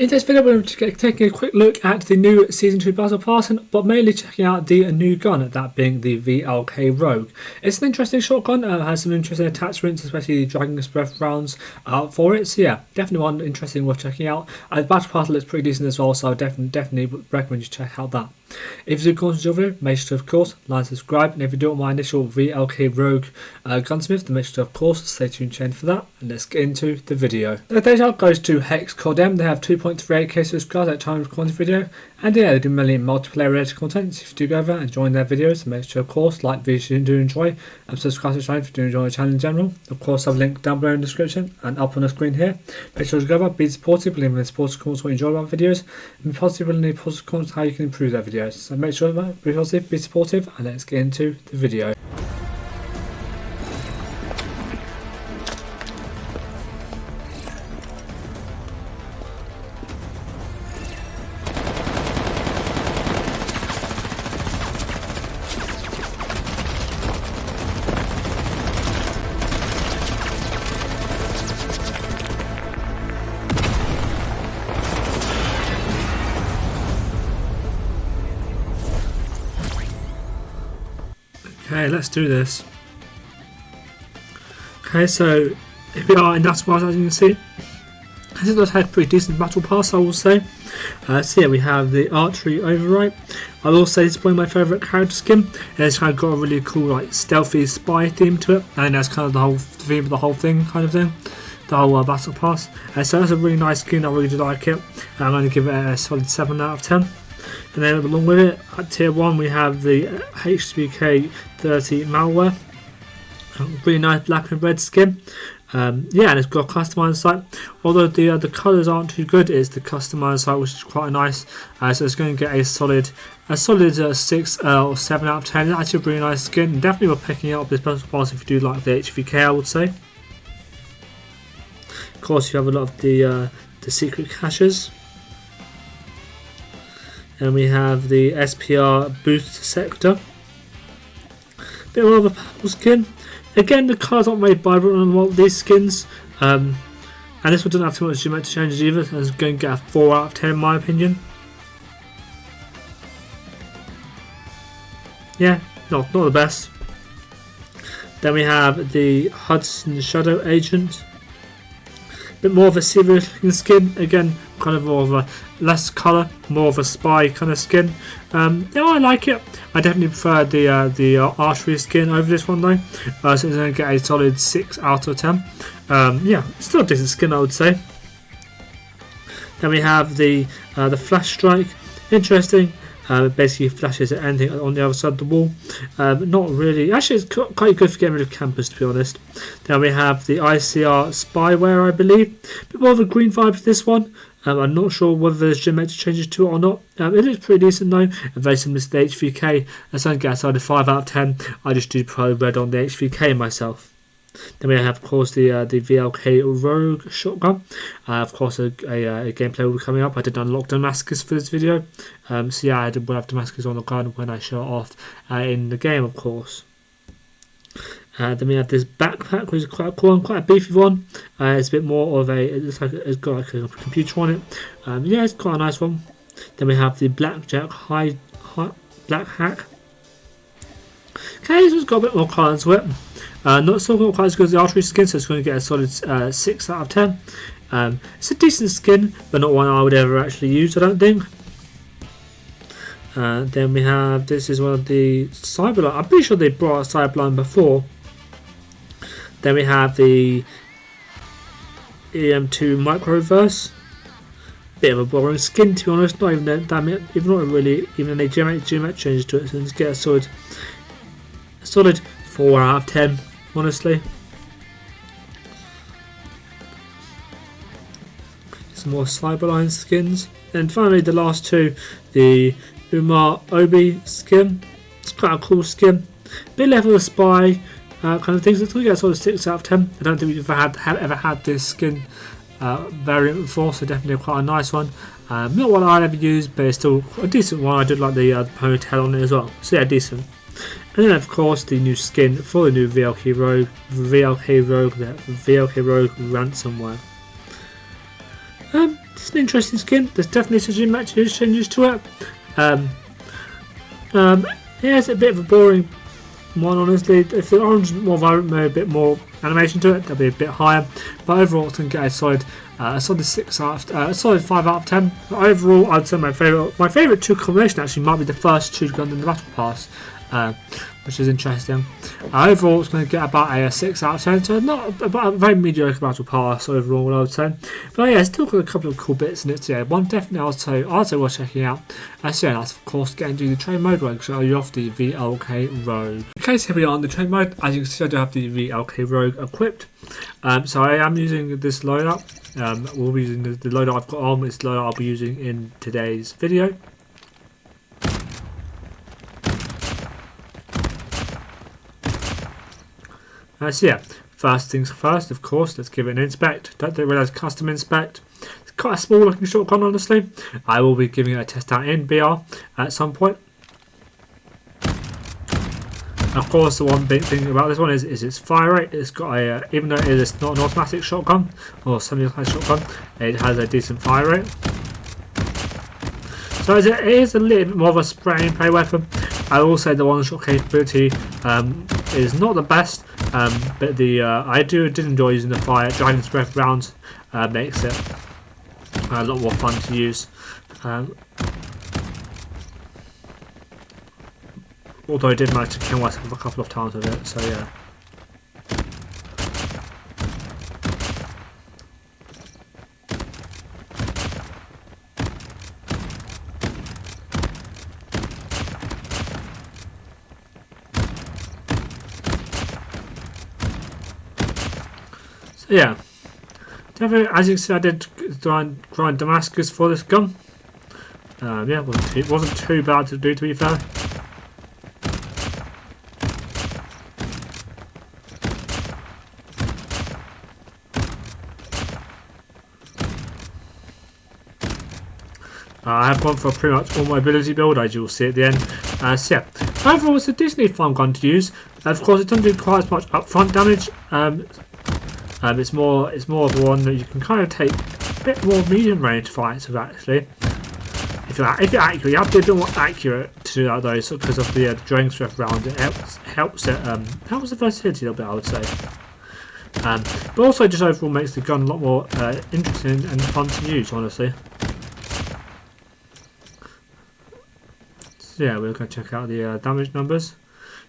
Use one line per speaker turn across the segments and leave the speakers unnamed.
In this video, we're going to be taking a quick look at the new Season 2 Battle Pass, but mainly checking out the new gun, that being the VLK Rogue. It's an interesting shotgun, has some interesting attachments, especially the Dragon's Breath rounds for it, so yeah, definitely one interesting worth checking out. The Battle Pass looks pretty decent as well, so I definitely recommend you check out that. If you do content your video, make sure to, of course, like and subscribe, and if you do want my initial VLK Rogue Gunsmith, then make sure to, of course, stay tuned for that, and let's get into the video. The data goes to Hex CODM. They have 2.38k subscribers at the time of recording the video, and yeah, they do mainly multiplayer related content, so if you do go over and join their videos, then make sure, of course, like videos you do enjoy, and subscribe to the channel if you do enjoy the channel in general. Of course, I have a link down below in the description, and up on the screen here. Make sure to go over, be supportive, believe in the supportive comments what you enjoy about videos, and be positive in the positive comments how you can improve their videos. So make sure to be positive, be supportive, and let's get into the video. Okay, let's do this. Okay, so here we are in that Wars, as you can see. This does have a pretty decent battle pass, I will say. So yeah, we have the archery override. I will say this is probably my favourite character skin. It's kind of got a really cool, like, stealthy spy theme to it. I think that's kind of the whole theme of the whole thing, kind of thing. The whole battle pass. So that's a really nice skin. I really do like it. I'm going to give it a solid 7 out of 10. And then along with it, at tier 1 we have the HBK 30 malware. Really nice black and red skin. Yeah, and it's got a customized sight. Although the colours aren't too good, it's the customized sight which is quite nice. So it's going to get a solid 6 or 7 out of 10. It's actually a really nice skin. Definitely worth picking up this battle pass if you do like the HVK, I would say. Of course, you have a lot of the secret caches. And we have the SPR boost sector. Bit more of a purple skin. Again, the colours aren't very vibrant on a lot of these skins. And this one doesn't have too much geometric changes either. So it's going to get a 4 out of 10 in my opinion. Yeah, not the best. Then we have the Hudson Shadow Agent. Bit more of a serious looking skin. Again, kind of more of a less colour, more of a spy kind of skin. Yeah, I like it. I definitely prefer the archery skin over this one though. So it's going to get a solid 6 out of 10. Yeah, still a decent skin, I would say. Then we have the flash strike. Interesting. It basically flashes at anything on the other side of the wall. Not really. Actually, it's quite good for getting rid of campers, to be honest. Then we have the ICR spyware, I believe. A bit more of a green vibe for this one. I'm not sure whether there's geometric changes to it or not. It looks pretty decent though, and very similar to the HVK. As I get outside of 5 out of 10, I just do prefer red on the HVK myself. Then we have, of course, the VLK Rogue shotgun. Of course, a gameplay will be coming up. I did unlock Damascus for this video. So yeah, I will have Damascus on the gun when I show it off in the game, of course. Then we have this backpack, which is quite cool and quite a beefy one. It's a bit more of a, it looks like it's got like a computer on it. Yeah, it's quite a nice one. Then we have the Blackjack Black Hack. Okay, this one's got a bit more colour to it. Not so quite as good as the archery skin, so it's going to get a solid 6 out of 10. It's a decent skin, but not one I would ever actually use, I don't think. Then we have, this is one of the Cyberline. I'm pretty sure they brought a Cyberline before. Then we have the EM2 Microverse. Bit of a boring skin, to be honest. Not even that, even not really, even a geometric changes to it. So let's get a solid 4 out of 10, honestly. Some more Cyberline skins. And finally, the last two, the Umar Obi skin. It's quite a cool skin. Bit level of spy kind of things. It's going to get a sort of 6 out of 10. I don't think we've ever had this skin variant before, so definitely quite a nice one. Not one I'd ever use, but it's still a decent one. I did like the ponytail on it as well. So yeah, decent. And then of course the new skin for the new VLK Rogue, the VLK Rogue ransomware. It's an interesting skin. There's definitely some changes to it. Yeah, it's a bit of a boring one, honestly. If the orange is more vibrant, maybe a bit more animation to it, that'll be a bit higher. But overall, it's going to get a solid 5 out of 10. But overall, I'd say my favourite two combination actually might be the first two guns in the battle pass, which is interesting. Overall, it's going to get about a 6 out of 10, so not about a very mediocre battle pass overall, I would say. But yeah, it's still got a couple of cool bits in it. So yeah, one definitely I'd say worth checking out. So yeah, that's of course getting to the train mode where I show you off the VLK Rogue. Okay, so here we are on the train mode. As you can see, I do have the VLK Rogue equipped. So I am using this loadout. We'll be using the loadout I've got on. It's the loadout I'll be using in today's video. So yeah, first things first, of course, let's give it an inspect. Don't realise custom inspect. It's quite a small looking shotgun, honestly. I will be giving it a test out in BR at some point. Of course, the one big thing about this one is its fire rate. It's got a, even though it is not an automatic shotgun or semi-automatic shotgun, it has a decent fire rate. So it is a little bit more of a spray and play weapon. I will say the one-shot capability is not the best, but I did enjoy using the Dragon's Breath rounds. Makes it a lot more fun to use. Although I did manage to kill myself a couple of times with it, so yeah. Yeah, definitely, as you can see, I did grind Damascus for this gun. Yeah, it wasn't too bad to do, to be fair. I have gone for pretty much all my ability build, as you will see at the end. So yeah, overall it's a decently fun gun to use. Of course, it doesn't do quite as much upfront damage. It's more of one that you can kind of take a bit more medium range fights with, actually. If you're accurate, you have to be a bit more accurate to do that though, so because of the Dragon's Breath round, it helps the versatility a little bit, I would say. But also just overall makes the gun a lot more interesting and fun to use, honestly. So yeah, we're going to check out the damage numbers.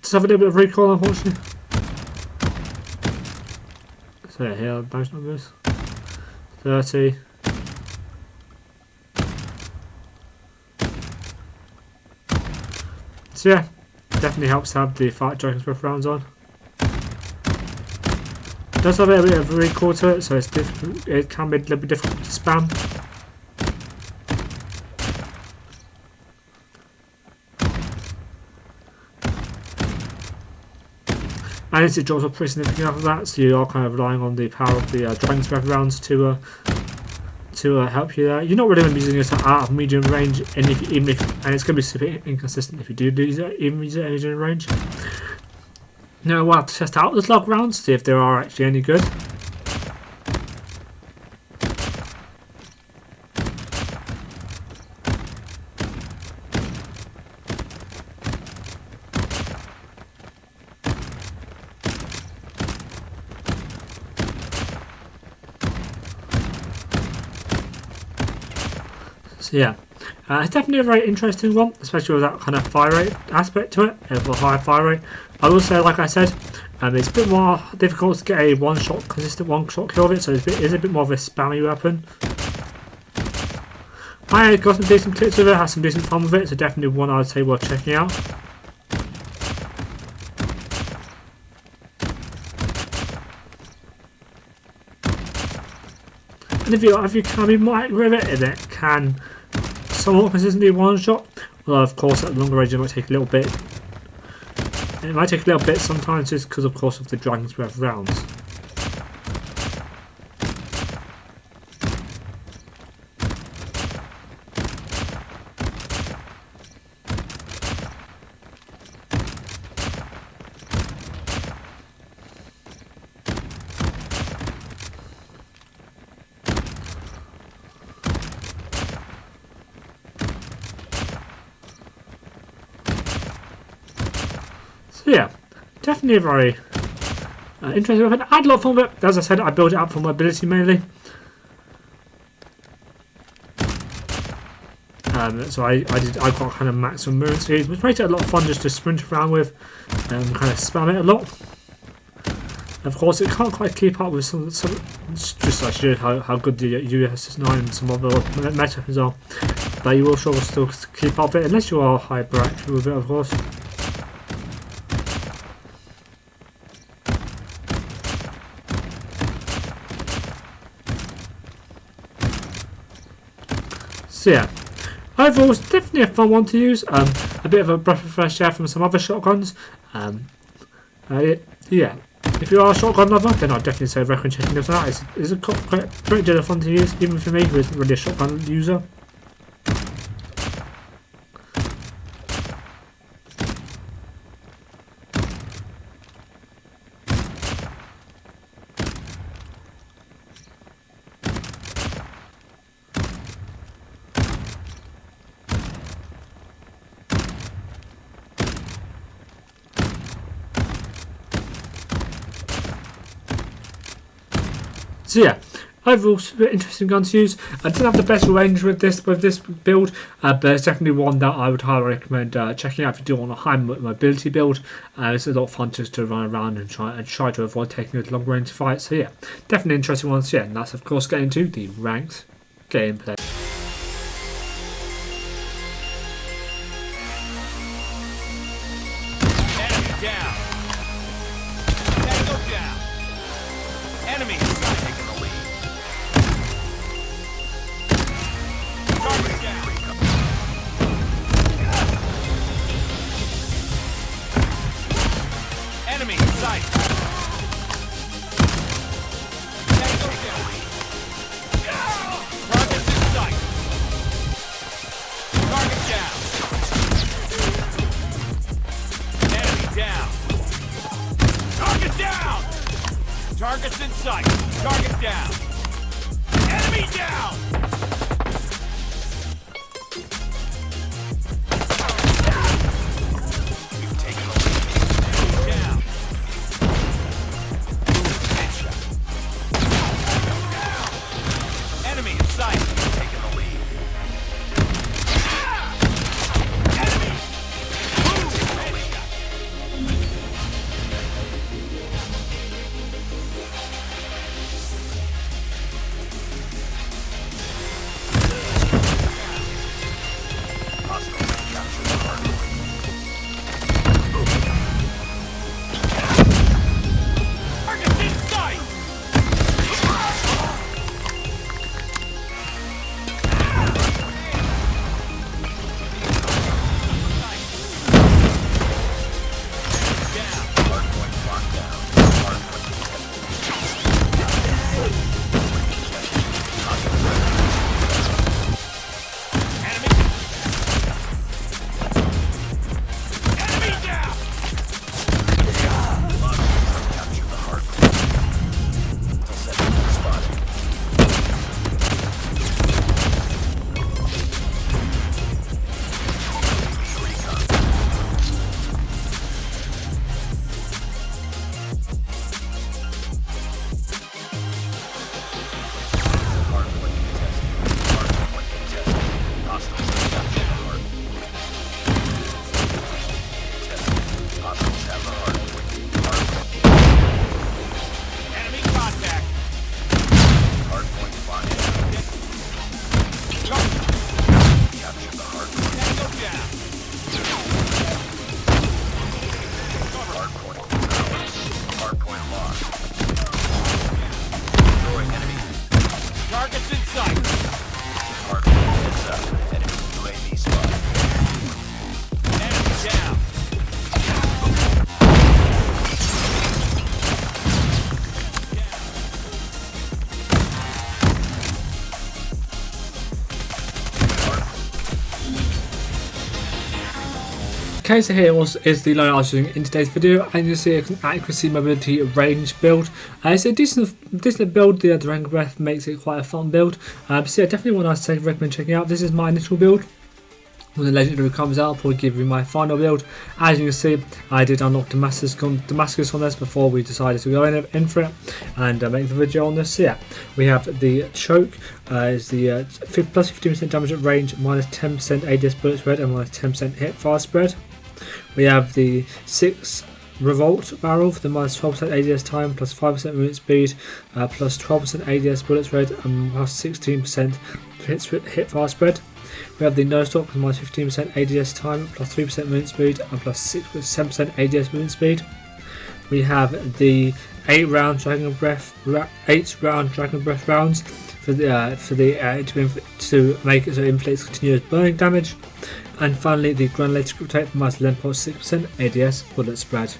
Just have a little bit of recoil, unfortunately. So yeah, here are the damage numbers. 30. So yeah, definitely helps to have the Dragon's Breath rounds on. It does have a bit of recoil to it, so it can be a little bit difficult to spam. And it drops off pretty significantly after that, so you are kind of relying on the power of the Dragon's Breath rounds to help you there. You're not really going to be using it out of medium range, and and it's going to be super inconsistent if you do use it, even use it at medium range. Now we'll have to test out the slug rounds, see if they are actually any good. So yeah, it's definitely a very interesting one, especially with that kind of fire rate aspect to it, a higher fire rate. I will say, like I said, it's a bit more difficult to get a consistent one-shot kill of it, so it is a bit more of a spammy weapon. I got some decent clips with it, had some decent fun with it, so definitely one I would say worth checking out. And if you can be more accurate with it, and it can somewhat consistently one shot, well, of course at longer range it might take a little bit. It might take a little bit sometimes, just because of course of the Dragon's Breath rounds. So yeah, definitely a very interesting weapon. I had a lot of fun with it. As I said, I built it up for mobility mainly. So I got kind of maximum movement speed, which makes it a lot of fun just to sprint around with and kind of spam it a lot. Of course, it can't quite keep up with some just to show how good the USS-9 and some other meta weapons are. But you will still keep up with it, unless you are hyperactive with it, of course. So yeah, overall it's definitely a fun one to use. A bit of a breath of fresh air from some other shotguns. Yeah. If you are a shotgun lover, then I'd definitely say recommend checking this out. It's a pretty deal of fun to use, even for me who isn't really a shotgun user. So yeah, overall super interesting gun to use. I didn't have the best range with this build, but it's definitely one that I would highly recommend checking out if you do want a high mobility build. It's a lot of fun just to run around and try to avoid taking a long range fight. So yeah, definitely interesting ones. Yeah, and that's of course getting into the ranked gameplay.
Enemy down. Tango down. Enemy taking the lead. Target down. Enemy in sight. Tango down. Target's in sight. Target down. Enemy down. Target down. Target's in sight. Target down. Enemy down. You've taken the lead. Down. Headshot. Enemy in sight. Taking the lead. Enemy. Taking the lead. Target's in sight. Enemy contact. Hardpoint spotted. Capture the hardpoint. Tango down. Hardpoint ours. Hardpoint lost. Destroying enemy. Target's in sight. Hardpoint heads up. Enemy UAV spotted. Enemy down.
Okay, so here is the loadout I was using in today's video, and you'll see an accuracy, mobility, range build. It's a decent build. The rank breath makes it quite a fun build. So yeah, definitely one I say recommend checking out. This is my initial build. when the legendary comes out, I'll probably give you my final build. As you can see, I did unlock Damascus on this before we decided to go in for it and make the video on this. So yeah, we have the choke, is the plus 15% damage at range, minus 10% ADS bullet spread, and minus 10% hit fire spread. We have the 6 revolt barrel for the minus 12% ADS time, plus 5% movement speed, plus 12% ADS bullet spread, and plus 16% hit fire spread. We have the no stock with minus 15% ADS time, plus 3% movement speed, and plus 7% ADS movement speed. We have the 8 round Dragon Breath rounds for to make it so it inflicts continuous burning damage. And finally, the granulated grip tape for minus 11.6% ADS bullet spread.